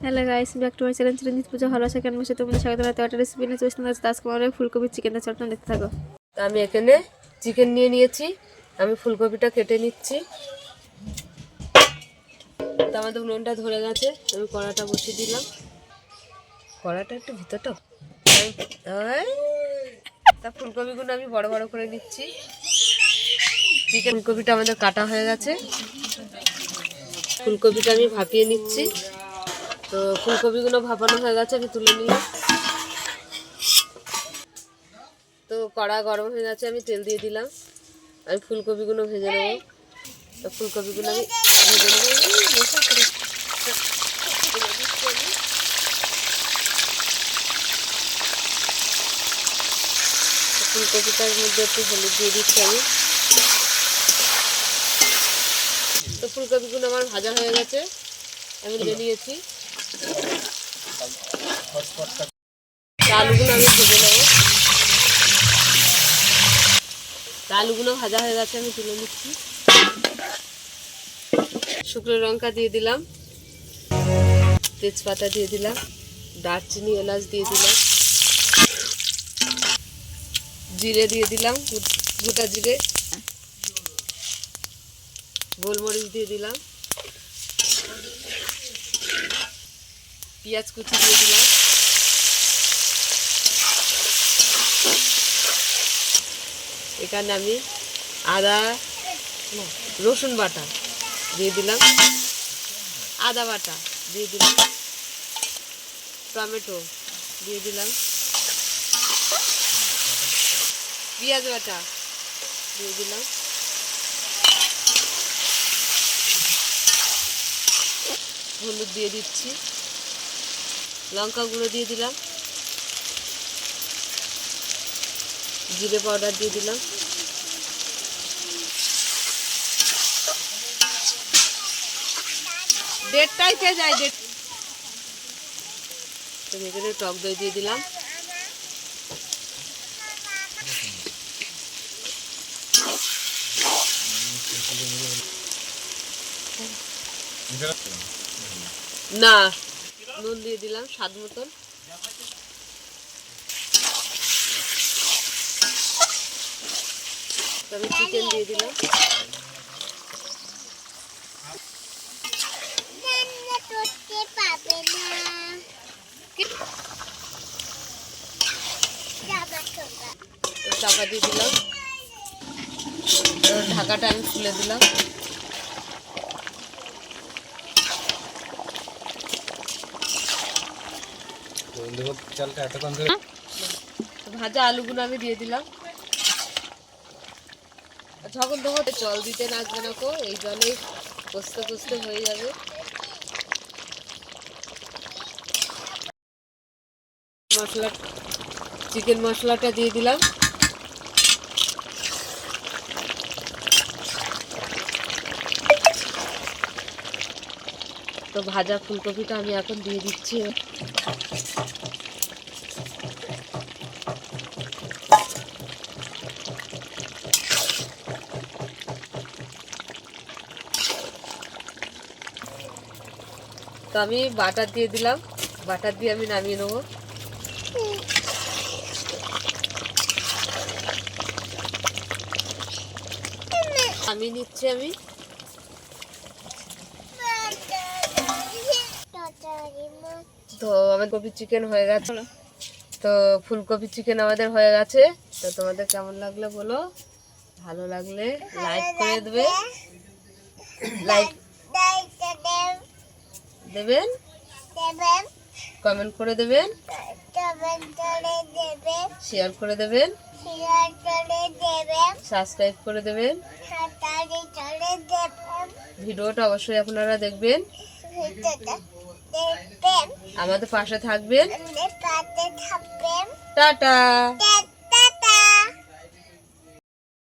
Hello guys, back to my channel Chiranjit Puja. ভালো আছে কেমন আছে? তোমাদের স্বাগত জানাতে একটা রেসিপি নিয়ে চলে এসেছি। আজকে আমরা ফুলকপি চিকেনের চটনা দেখতে থাকো। আমি এখানে চিকেন নিয়ে নিয়েছি, আমি ফুলকপিটা কেটে নিচ্ছি। তো আমাদের উনুনটা ধরে গেছে, আমি কড়াটা বসিয়ে দিলাম। কড়াটা একটু ভিতরটা তা ফুলকপিগুলো আমি বড় বড় করে নিচ্ছি। চিকেন ফুলকপিটা আমাদের কাটা হয়ে গেছে, ফুলকপিটা আমি ভাপিয়ে নিচ্ছি। তো ফুলকপিগুলো ভাপানো হয়ে গেছে, আমি তুলে নিলাম। তো কড়া গরম হয়ে গেছে, আমি তেল দিয়ে দিলাম। আমি ফুলকপিগুলো ভেজে নেবো। তো ফুলকপিগুলো আমি ভেজে নেবো। ফুলকপিটার মধ্যে একটু হলুদ দিয়ে দিচ্ছি আমি। তো ফুলকপিগুলো আমার ভাজা হয়ে গেছে, আমি নিয়ে নিয়েছি। আলুগুলো আমি ভেজে নেবো। আলুগুলো ভাজা হয়ে গেছে, আমি তুলে নিচ্ছি। শুকনো লঙ্কা দিয়ে দিলাম, তেজপাতা দিয়ে দিলাম, দারচিনি এলাচ দিয়ে দিলাম, জিরে দিয়ে দিলাম, গোটা জিরে, গোলমরিচ দিয়ে দিলাম, পেঁয়াজ কুচি দিয়ে দিলাম, এখানে আমি আদা রসুন বাটা দিয়ে দিলাম, আদা বাটা দিয়ে দিলাম, টমেটো দিয়ে দিলাম, পেঁয়াজ বাটা দিয়ে দিলাম, হলুদ দিয়ে দিচ্ছি, লঙ্কা গুঁড়ো দিয়ে দিলাম, জিরে পাউডার দিয়ে দিলাম, দেড়টাই খেয়ে যায় দেড়। এখানে টক দই দিয়ে দিলাম, না নুন দিয়ে দিলাম স্বাদ মতন। আমি চিকেন দিয়ে দিলাম, চাপা দিয়ে দিলাম, ঢাকাটা আমি খুলে দিলাম। ভাজা আলুগুলো আমি দিয়ে দিলাম। যখন তখন জল দিতে লাগবে না কো, এই জলে কষতে কষতে হয়ে যাবে। মশলা চিকেন মশলাটা দিয়ে দিলাম, তো ভাজা ফুলকপিটা আমি এখন দিয়ে দিচ্ছি। তো আমি বাটার দিয়ে দিলাম, বাটার দিয়ে আমি নামিয়ে নেবো। নামিয়ে নিচ্ছি আমি। তো আমার কপি চিকেন হয়ে গেছে, তো ফুলকপি চিকেন আমাদের হয়ে গেছে। তো তোমাদের কেমন লাগলো বলো, ভালো লাগলে লাইক করে দেবে, লাইক দেবেন, কমেন্ট করে দেবেন, শেয়ার করে দেবেন, সাবস্ক্রাইব করে দেবেন। ভিডিওটা অবশ্যই আপনারা দেখবেন, আমাদের পাশে থাকবেন। টাটা।